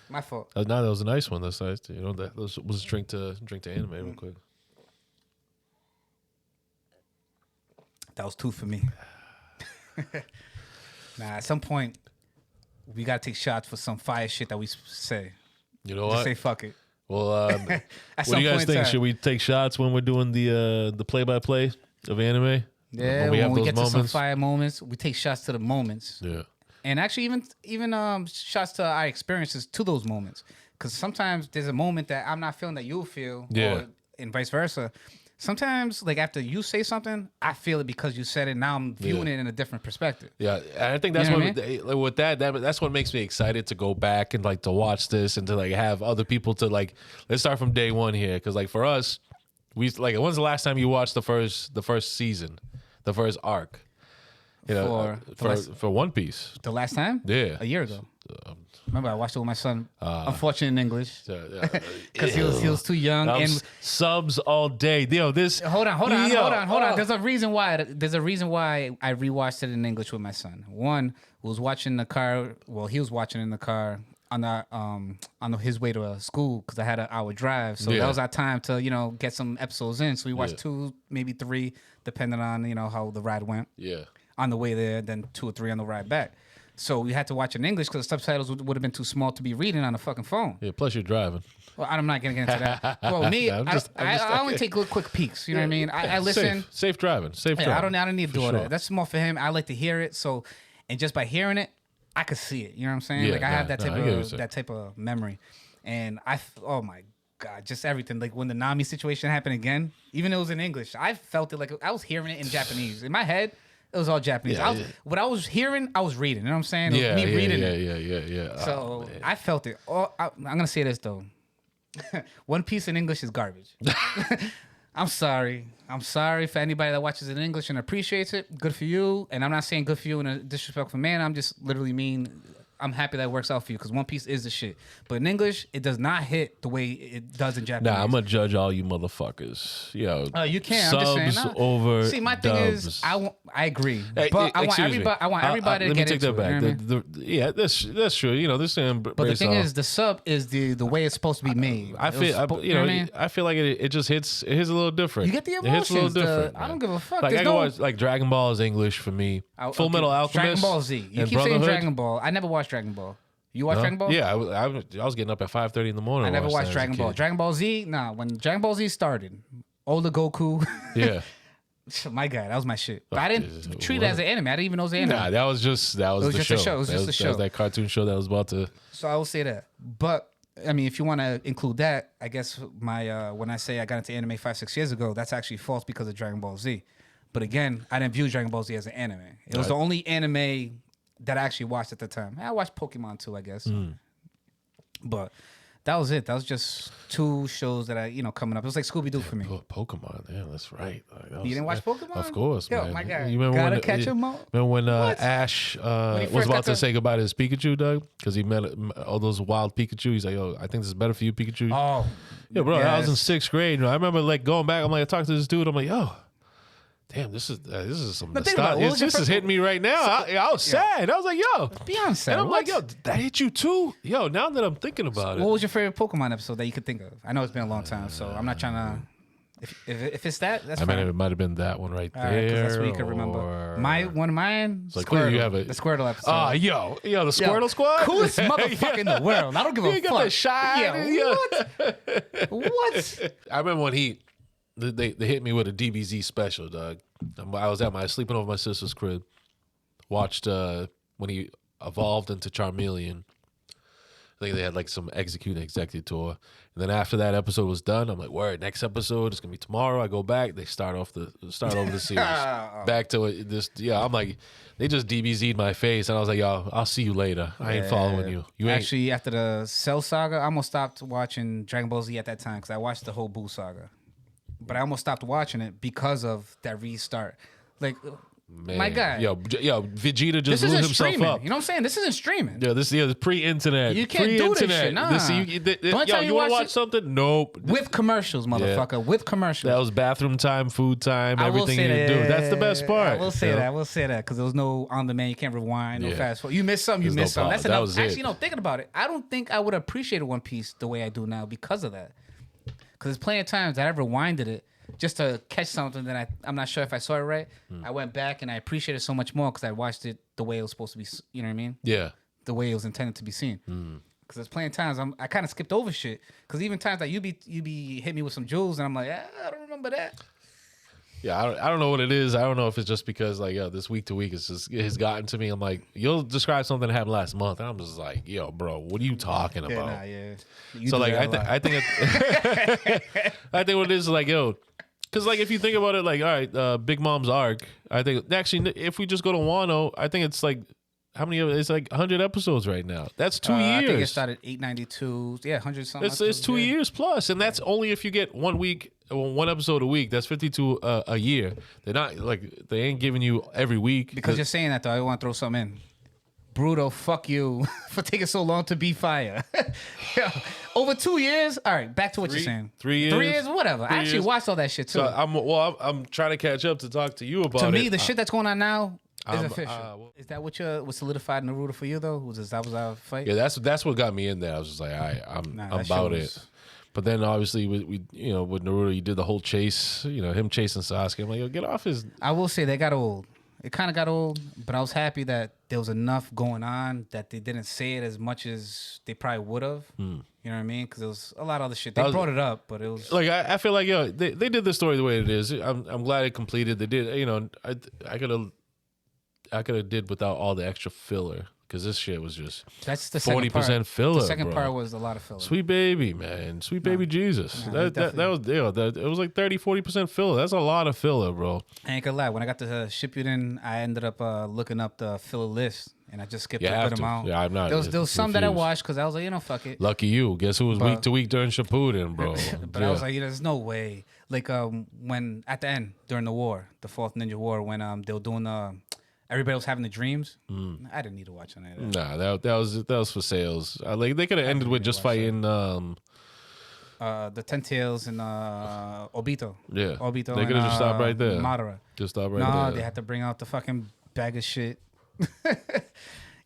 Speaker 1: My fault.
Speaker 2: No, that was a nice one. That's nice. That was drink to anime real quick.
Speaker 1: That was 2 for me. At some point, we gotta take shots for some fire shit that we say.
Speaker 2: You know
Speaker 1: Just
Speaker 2: what?
Speaker 1: say fuck it.
Speaker 2: Well, what do you guys think? Should we take shots when we're doing the play-by-play of anime?
Speaker 1: Yeah, when we get to some fire moments, we take shots to the moments.
Speaker 2: Yeah.
Speaker 1: And actually, even shots to our experiences to those moments, because sometimes there's a moment that I'm not feeling that you'll feel, or and vice versa. Sometimes, like after you say something, I feel it because you said it. Now I'm viewing it in a different perspective.
Speaker 2: Yeah, and I think that's with that's what makes me excited to go back and like to watch this and to like have other people to like. Let's start from day one here, because like for us, when's the last time you watched the first season, the first arc? For One Piece.
Speaker 1: The last time?
Speaker 2: Yeah.
Speaker 1: A year ago. Remember, I watched it with my son. Unfortunately, in English, because he was too young. And
Speaker 2: subs all day.
Speaker 1: Hold on. There's a reason why. I rewatched it in English with my son. One was watching the car. Well, he was watching in the car on his way to school because I had an hour drive. So that was our time to get some episodes in. So we watched 2, maybe 3, depending on how the ride went.
Speaker 2: Yeah.
Speaker 1: On the way there, then 2 or 3 on the ride back. So we had to watch in English because the subtitles would have been too small to be reading on a fucking phone.
Speaker 2: Yeah, plus you're driving.
Speaker 1: Well, I'm not going to get into that. Well, me, I only take quick peeks. You know what I mean? I listen.
Speaker 2: Safe driving. Safe driving.
Speaker 1: I don't need to do all that. That's more for him. I like to hear it. So, and just by hearing it, I could see it. You know what I'm saying?
Speaker 2: Yeah,
Speaker 1: like I have that type of memory. And oh my God, just everything. Like when the Nami situation happened again, even though it was in English, I felt it like I was hearing it in Japanese. In my head, it was all Japanese. What I was hearing, I was reading. You know what I'm saying? Reading it.
Speaker 2: Yeah.
Speaker 1: So I felt it. I'm going to say this, though. One Piece in English is garbage. I'm sorry. For anybody that watches it in English and appreciates it. Good for you. And I'm not saying good for you in a disrespectful manner. I'm just literally I'm happy that works out for you because One Piece is the shit. But in English, it does not hit the way it does in Japanese.
Speaker 2: Nah, I'm going to judge all you motherfuckers.
Speaker 1: You can't.
Speaker 2: Subs
Speaker 1: I'm just saying.
Speaker 2: over
Speaker 1: See, my thing
Speaker 2: dubs.
Speaker 1: is, I agree. But I want everybody to get into it.
Speaker 2: Let me take that back. That's true. This
Speaker 1: but the thing is, the sub is the way it's supposed to be made.
Speaker 2: I feel like it just hits. It hits a little different.
Speaker 1: You get the emotions.
Speaker 2: It hits a little different.
Speaker 1: I don't give a fuck.
Speaker 2: Like I can watch like Dragon Ball is English for me. Full Metal Alchemist.
Speaker 1: Dragon Ball Z. You keep saying Dragon Ball. I never watched Dragon Ball. You watch Dragon Ball?
Speaker 2: Yeah, I was getting up at 5:30 in the morning.
Speaker 1: I never watched Dragon Ball. Dragon Ball Z, when Dragon Ball Z started, Ola Goku.
Speaker 2: Yeah.
Speaker 1: My God, that was my shit. But I didn't treat it as an anime. I didn't even know it was an anime.
Speaker 2: Nah, that was just the show.
Speaker 1: It was just a show.
Speaker 2: That was that cartoon show that was about to.
Speaker 1: So I will say that. But I mean, if you want to include that, I guess my when I say I got into anime 5-6 years ago, that's actually false because of Dragon Ball Z. But again, I didn't view Dragon Ball Z as an anime. It was the only anime that I actually watched at the time. I watched Pokemon too, I guess. But that was it. That was just 2 shows that I, coming up. It was like Scooby Doo for me.
Speaker 2: Pokemon, yeah, that's right.
Speaker 1: You didn't watch Pokemon?
Speaker 2: Of course,
Speaker 1: Yo,
Speaker 2: man.
Speaker 1: my God.
Speaker 2: You remember
Speaker 1: Gotta catch him all?
Speaker 2: Remember when Ash was about to say goodbye to his Pikachu, Doug? Because he met all those wild Pikachu. He's like, yo, I think this is better for you, Pikachu.
Speaker 1: Oh.
Speaker 2: Yeah, bro, I was in 6th grade. I remember like going back. I'm like, I talked to this dude. I'm like, yo. Damn, this is some nostalgia. This is hitting me right now. I was sad. I was like, yo.
Speaker 1: Beyonce.
Speaker 2: And I'm like, yo, did that hit you too? Yo, now that I'm thinking about it.
Speaker 1: What was your favorite Pokemon episode that you could think of? I know it's been a long time, so I'm not trying to... If it's that, that's fine.
Speaker 2: I mean, it might have been that one right there.
Speaker 1: Because that's what you could remember. One of mine,
Speaker 2: like,
Speaker 1: Squirtle.
Speaker 2: You have
Speaker 1: the Squirtle episode.
Speaker 2: The Squirtle Squad?
Speaker 1: Coolest motherfucker in the world. I don't give a fuck.
Speaker 2: You got that shine.
Speaker 1: Yeah, what?
Speaker 2: I remember when he they hit me with a DBZ special, dog. I was sleeping over my sister's crib. Watched when he evolved into Charmeleon. I think they had like some Executor. And then after that episode was done, I'm like, word, next episode is gonna be tomorrow. I go back, they start over the series. Back to it. I'm like, they just DBZ'd my face, and I was like, yo, I'll see you later. I ain't following you. You ain't.
Speaker 1: Actually, after the Cell saga, I almost stopped watching Dragon Ball Z at that time because I watched the whole Buu saga. But I almost stopped watching it because of that restart. Like, man, my God.
Speaker 2: Yo, Vegeta just blew himself
Speaker 1: streaming.
Speaker 2: up.
Speaker 1: You know what I'm saying? This isn't streaming.
Speaker 2: Yeah, this pre-internet.
Speaker 1: You can't do this shit. Nah.
Speaker 2: You want to watch something? Nope.
Speaker 1: With commercials, motherfucker. Yeah. With commercials.
Speaker 2: That was bathroom time, food time, everything you do. That's the best part.
Speaker 1: I will say that because there was no on demand. You can't rewind, no fast forward. You miss something, you miss something. That's enough. Actually, you know, thinking about it, I don't think I would have appreciated One Piece the way I do now because of that. Because there's plenty of times that I rewinded it just to catch something that I'm not sure if I saw it right. I went back and I appreciated it so much more because I watched it the way it was supposed to be. You know what I mean?
Speaker 2: Yeah.
Speaker 1: The way it was intended to be seen. Because there's plenty of times I kind of skipped over shit. Because even times that you be hit me with some jewels and I'm like, I don't remember that.
Speaker 2: Yeah, I don't know what it is. I don't know if it's just because like this week to week it has gotten to me. I'm like, you'll describe something that happened last month, and I'm just like, yo, bro, what are you talking about? So like I think I think what it is like, yo, because like if you think about it, like all right, Big Mom's arc. I think actually if we just go to Wano, I think it's like how many? It's like 100 episodes right now. That's 2 years.
Speaker 1: I think it started 892. Yeah, 100 something.
Speaker 2: It's 2 years plus, and that's only if you get 1 week, one episode a week. That's 52 a year. They're not like they ain't giving you every week.
Speaker 1: Because you're saying that though, I want to throw something in. Bruto, fuck you for taking so long to be fire. Over 2 years. All right, back to what you're saying.
Speaker 2: 3 years.
Speaker 1: 3 years, whatever. I actually watched all that shit too.
Speaker 2: So I'm trying to catch up to talk to you about it.
Speaker 1: To me, the shit that's going on now is official. Is that what solidified Naruto for you though? That was our fight?
Speaker 2: Yeah, that's what got me in there. I was just like, I'm about it. But then obviously with with Naruto, you did the whole chase. Him chasing Sasuke. I'm like, yo, get off his.
Speaker 1: I will say they got old. It kind of got old, but I was happy that there was enough going on that they didn't say it as much as they probably would have. You know what I mean? Because there was a lot of other shit. They brought it up, but it was
Speaker 2: like I feel like they did the story the way it is. I'm glad it completed. They did. I could have did without all the extra filler because this shit was just
Speaker 1: that's the
Speaker 2: 40% filler.
Speaker 1: The second part was a lot of filler.
Speaker 2: Sweet baby, man, sweet baby Jesus. That was it was like 30-40% filler. That's a lot of filler, bro.
Speaker 1: I ain't gonna lie. When I got to Shippuden, I ended up looking up the filler list. And I just skipped a good amount.
Speaker 2: Yeah, I'm not.
Speaker 1: There was some that I watched because I was like, fuck it.
Speaker 2: Lucky you. Guess who was week to week during Shippuden, bro?
Speaker 1: But I was like, there's no way. Like when at the end during the war, the Fourth Ninja War, when they were doing everybody was having the dreams. I didn't need to watch any of that.
Speaker 2: Nah, that was for sales. Like they could have ended with just fighting
Speaker 1: the Ten Tails and Obito.
Speaker 2: Yeah,
Speaker 1: Obito.
Speaker 2: They could have just stopped right there.
Speaker 1: Madara.
Speaker 2: Just stop right there.
Speaker 1: No, they had to bring out the fucking bag of shit.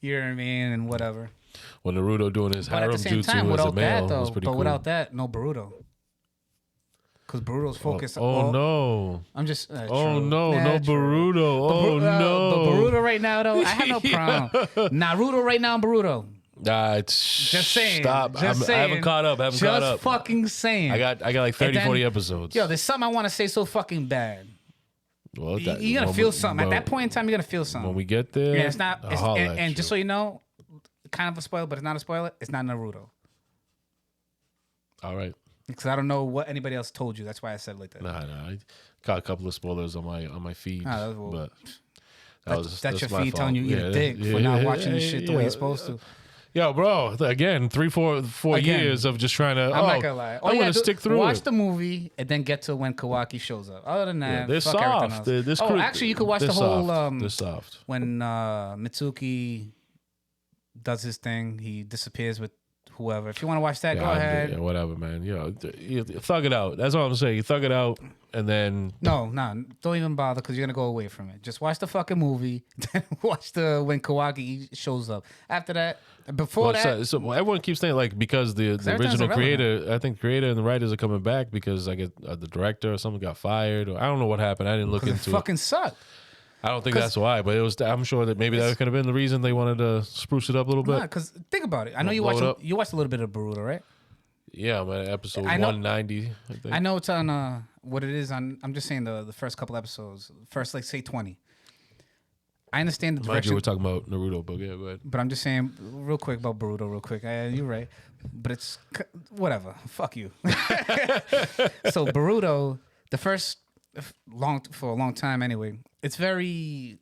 Speaker 1: You know what I mean, and whatever.
Speaker 2: When Naruto doing his harem jutsu as a male, was pretty cool.
Speaker 1: Without that, no Boruto. Because Boruto's focused.
Speaker 2: No!
Speaker 1: I'm just.
Speaker 2: No Boruto!
Speaker 1: But Boruto right now though, I have no problem. Naruto right now, and Boruto.
Speaker 2: It's
Speaker 1: just saying.
Speaker 2: Stop! I haven't caught up.
Speaker 1: Just fucking saying.
Speaker 2: I got like 40 episodes.
Speaker 1: Yo, there's something I want to say so fucking bad.
Speaker 2: Well,
Speaker 1: you're gonna feel something at that point in time. You're gonna feel something
Speaker 2: when we get there.
Speaker 1: Yeah, it's not. And just so you know, kind of a spoiler, but it's not a spoiler. It's not Naruto.
Speaker 2: All right.
Speaker 1: Because I don't know what anybody else told you. That's why I said it like that.
Speaker 2: Nah. I got a couple of spoilers on my feed, but
Speaker 1: that's your feed telling you eat a dick for not watching this shit the way it's supposed to.
Speaker 2: Yo, bro, again, 4 years of just trying to.
Speaker 1: I'm not gonna lie.
Speaker 2: I'm gonna stick through
Speaker 1: watch the movie and then get to when Kawaki shows up. Other than that,
Speaker 2: they're soft.
Speaker 1: Actually, you could watch the whole.
Speaker 2: They're soft.
Speaker 1: When Mitsuki does his thing, he disappears with whoever. If you want to watch that, go ahead.
Speaker 2: Yeah, whatever, man. You thug it out. That's all I'm saying. You thug it out, and then
Speaker 1: no, don't even bother because you're gonna go away from it. Just watch the fucking movie. Then watch when Kawaki shows up. After that, before that,
Speaker 2: so everyone keeps saying like because the original creator, I think creator and the writers are coming back because I get the director or someone got fired or I don't know what happened. I didn't look into it.
Speaker 1: Fucking sucked.
Speaker 2: I don't think that's why, but it was. I'm sure that maybe that could have been the reason they wanted to spruce it up a little bit.
Speaker 1: Because think about it. I know you watched a little bit of Boruto, right?
Speaker 2: Yeah, I'm at episode 190. I think.
Speaker 1: I know it's on what it is on. I'm just saying the first couple episodes, first like say 20. I understand the
Speaker 2: Mind
Speaker 1: direction.
Speaker 2: you, we're talking about Naruto, but yeah, go ahead.
Speaker 1: But I'm just saying real quick about Boruto, real quick. You're right, but it's whatever. Fuck you. So Boruto, the first for a long time anyway. It's very.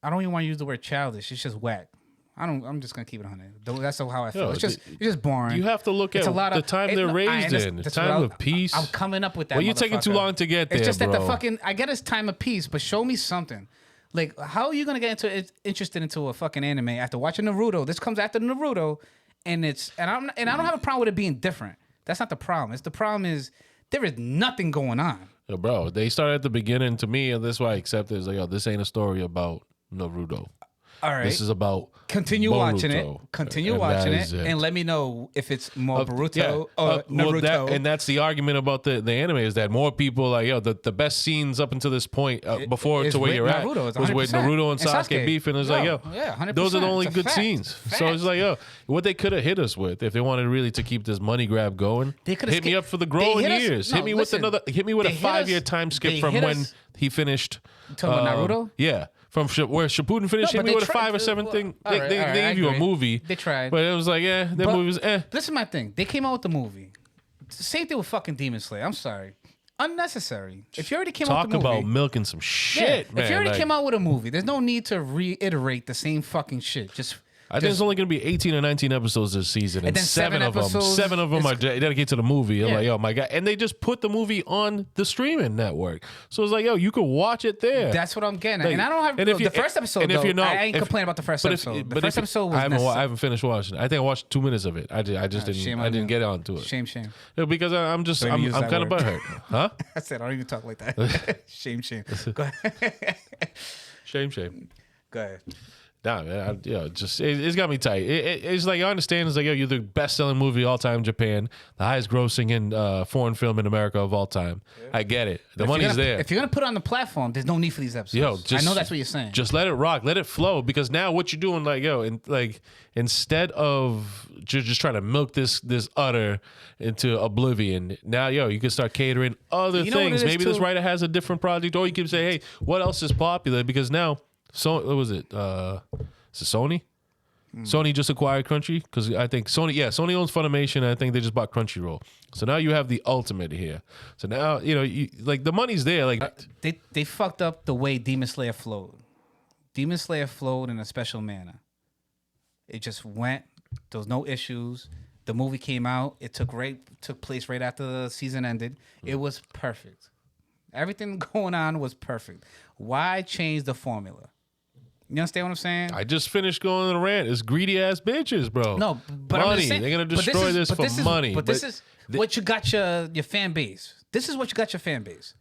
Speaker 1: I don't even want to use the word childish. It's just whack. I'm just gonna keep it 100. That's how I feel. It's just boring.
Speaker 2: You have to look at the time they're raised in. The time of peace.
Speaker 1: I'm coming up with that.
Speaker 2: Well, you're taking too long to get there.
Speaker 1: It's just
Speaker 2: bro.
Speaker 1: that the fucking. I get it's time of peace, but show me something. Like, how are you gonna get interested into a fucking anime after watching Naruto? This comes after Naruto, and I don't have a problem with it being different. That's not the problem. The problem is there is nothing going on.
Speaker 2: Yo, bro, they started at the beginning to me, and that's why I accept it. It's like, yo, this ain't a story about Naruto.
Speaker 1: All right.
Speaker 2: This is about
Speaker 1: continue
Speaker 2: Boruto,
Speaker 1: watching it. Continue watching it, and let me know if it's more Boruto or Naruto.
Speaker 2: And that's the argument about the anime is that more people like the best scenes up until this point before to where you're
Speaker 1: Naruto,
Speaker 2: at was with Naruto and Sasuke beefing. It's like
Speaker 1: 100%.
Speaker 2: those are the only good
Speaker 1: fact.
Speaker 2: scenes. So it's like what they could have hit us with if they wanted really to keep this money grab going.
Speaker 1: They
Speaker 2: hit me up for the growing years. Hit me with a 5-year time skip from when he finished.
Speaker 1: Talking about Naruto?
Speaker 2: Yeah. From where Shippuden finished, hit me with a 5 or 7 thing. They gave you a movie.
Speaker 1: They tried.
Speaker 2: But it was like, that movie was
Speaker 1: This is my thing. They came out with the movie. Same thing with fucking Demon Slayer. I'm sorry. Unnecessary. If you already came out with the movie.
Speaker 2: Talk about milking some shit, man.
Speaker 1: If you already came out with a movie, there's no need to reiterate the same fucking shit.
Speaker 2: I think there's only going to be 18 or 19 episodes this season, and
Speaker 1: then seven
Speaker 2: of them are dedicated to the movie. I'm like, yo, my God. And they just put the movie on the streaming network. So it's like, yo, you could watch it there.
Speaker 1: That's what I'm getting at. And I don't have the first episode, though. I ain't complaining about the first episode. The first episode was
Speaker 2: I haven't finished watching it. I think I watched 2 minutes of it. I didn't get onto it.
Speaker 1: Shame.
Speaker 2: Yeah, because I'm kind of butthurt. Huh?
Speaker 1: I said, I don't even talk like that. Shame. Go ahead.
Speaker 2: Shame.
Speaker 1: Go ahead.
Speaker 2: Nah, man, it's got me tight. It's like I understand. It's like, yo, you're the best-selling movie of all time in Japan, the highest-grossing in foreign film in America of all time. Yeah. I get it. The money's there.
Speaker 1: If you're gonna put it on the platform, there's no need for these episodes. I know that's what you're saying.
Speaker 2: Just let it rock, let it flow, because now what you're doing, like, yo, and like instead of just trying to milk this utter into oblivion, now, yo, you can start catering other things. Maybe this writer has a different project, or you can say, hey, what else is popular? Because now. So what was it? Is it Sony? Sony just acquired Crunchy because I think Sony owns Funimation. And I think they just bought Crunchyroll. So now you have the ultimate here. So now like the money's there. Like
Speaker 1: they fucked up the way Demon Slayer flowed. Demon Slayer flowed in a special manner. It just went. There was no issues. The movie came out. It took place right after the season ended. It was perfect. Everything going on was perfect. Why change the formula? You understand what I'm saying?
Speaker 2: I just finished going on a rant. It's greedy ass bitches, bro.
Speaker 1: No, but
Speaker 2: money.
Speaker 1: I'm just saying,
Speaker 2: they're gonna destroy this for money.
Speaker 1: But this is what you got your fan base. This is what you got your fan base.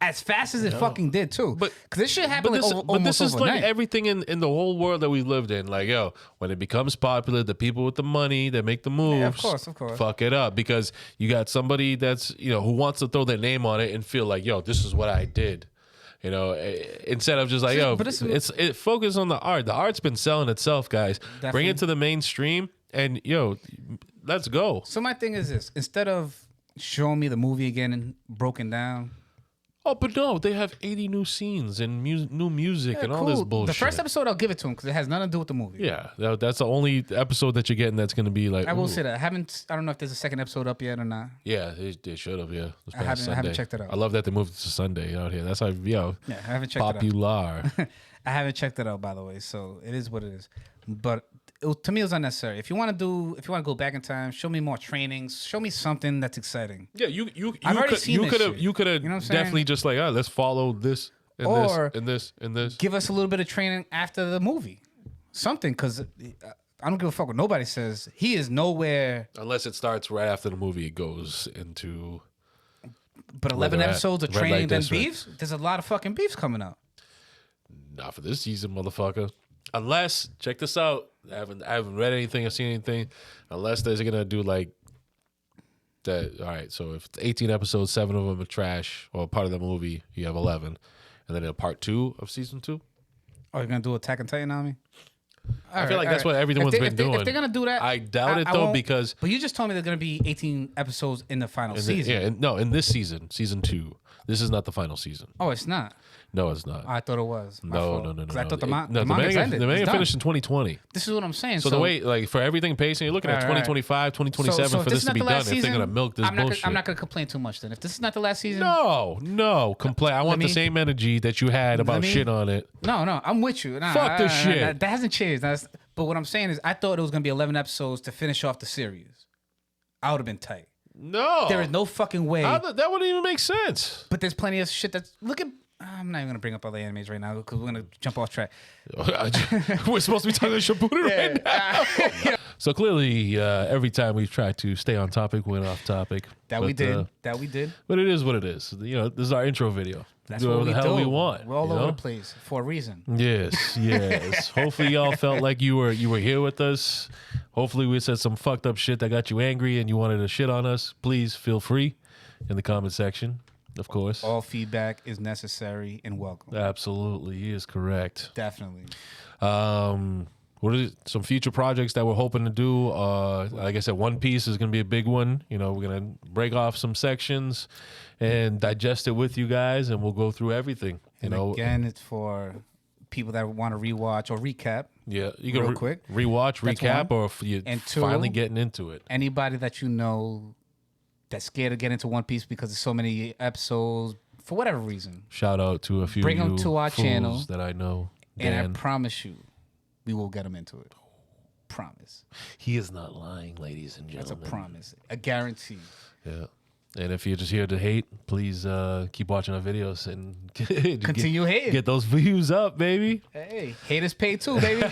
Speaker 1: As fast as it fucking did too. But because this shit happened almost
Speaker 2: this is
Speaker 1: overnight.
Speaker 2: like everything in the whole world that we lived in. Like, yo, when it becomes popular, the people with the money that make the moves,
Speaker 1: of course,
Speaker 2: fuck it up because you got somebody that's who wants to throw their name on it and feel like, yo, this is what I did. Instead of just like, yo, it focus on the art. The art's been selling itself, guys. Definitely. Bring it to the mainstream and let's go.
Speaker 1: So my thing is this: instead of showing me the movie again and broken down.
Speaker 2: Oh, but no, they have 80 new scenes and new music and all this bullshit.
Speaker 1: The first episode, I'll give it to them because it has nothing to do with the movie.
Speaker 2: Yeah, that's the only episode that you're getting that's going to be like.
Speaker 1: I will say that I don't know if there's a second episode up yet or not.
Speaker 2: Yeah, they should have. Yeah,
Speaker 1: I haven't checked it out.
Speaker 2: I love that they moved it to Sunday out here. That's how
Speaker 1: I haven't checked
Speaker 2: popular.
Speaker 1: It out. I haven't checked it out, by the way. So it is what it is. But to me, it was unnecessary. If you want to go back in time, show me more trainings. Show me something that's exciting.
Speaker 2: Yeah, you could have definitely just like, let's follow this and this.
Speaker 1: Give us a little bit of training after the movie, something, because I don't give a fuck what nobody says. He is nowhere
Speaker 2: unless it starts right after the movie. It goes into.
Speaker 1: But 11 episodes of training then beefs. There's a lot of fucking beefs coming up.
Speaker 2: Not for this season, motherfucker. Unless, check this out. I haven't read anything or seen anything. Unless they're gonna do like that. All right, so if it's 18 episodes, 7 of them are trash or part of the movie, you have 11, and then in part 2 of season 2.
Speaker 1: Oh, you're gonna do Attack on Titan on me?
Speaker 2: I feel like that's what everyone's been doing.
Speaker 1: If they're gonna do that,
Speaker 2: I doubt it though, because.
Speaker 1: But you just told me there's gonna be 18 episodes in the final season.
Speaker 2: In this season, season 2. This is not the final season.
Speaker 1: Oh, it's not.
Speaker 2: No, it's not.
Speaker 1: I thought it was.
Speaker 2: No.
Speaker 1: Because I thought the
Speaker 2: manga
Speaker 1: ended.
Speaker 2: The manga finished in 2020.
Speaker 1: This is what I'm saying.
Speaker 2: So the way, like, for everything pacing, you're looking at 2025, 2027
Speaker 1: so
Speaker 2: for this to be done. If they're gonna milk this bullshit,
Speaker 1: I'm not gonna complain too much. Then, if this is not the last season,
Speaker 2: no, complain. I want the same energy that you had about shit on it.
Speaker 1: No, I'm with you.
Speaker 2: Fuck this shit.
Speaker 1: That hasn't changed. But what I'm saying is, I thought it was gonna be 11 episodes to finish off the series. I would have been tight.
Speaker 2: No,
Speaker 1: there is no fucking way.
Speaker 2: That wouldn't even make sense.
Speaker 1: But there's plenty of shit that's I'm not even gonna bring up other animes right now because we're gonna jump off track.
Speaker 2: We're supposed to be talking Shippuden right now. So clearly, every time we've tried to stay on topic, we went off topic.
Speaker 1: We did.
Speaker 2: But it is what it is. This is our intro video.
Speaker 1: That's
Speaker 2: do
Speaker 1: what
Speaker 2: the hell we want.
Speaker 1: We're all over the place for a reason.
Speaker 2: Yes. Hopefully, y'all felt like you were here with us. Hopefully, we said some fucked up shit that got you angry and you wanted to shit on us. Please feel free in the comment section. Of course.
Speaker 1: All feedback is necessary and welcome.
Speaker 2: Absolutely. He is correct.
Speaker 1: Definitely.
Speaker 2: What are some future projects that we're hoping to do? Like I said, One Piece is going to be a big one. We're going to break off some sections and digest it with you guys, and we'll go through everything.
Speaker 1: Again, it's for people that want to rewatch or recap.
Speaker 2: Yeah, you can
Speaker 1: quick
Speaker 2: rewatch, recap, or if you're finally getting into it.
Speaker 1: Anybody that you know that's scared to get into One Piece because there's so many episodes for whatever reason.
Speaker 2: Shout out to a few.
Speaker 1: Bring them to our channel
Speaker 2: that I know.
Speaker 1: Dan. And I promise you, we will get them into it. Promise.
Speaker 2: He is not lying, ladies and gentlemen.
Speaker 1: That's a promise. A guarantee.
Speaker 2: Yeah. And if you're just here to hate, please keep watching our videos and
Speaker 1: continue hating.
Speaker 2: Get those views up, baby.
Speaker 1: Hey, haters pay too, baby.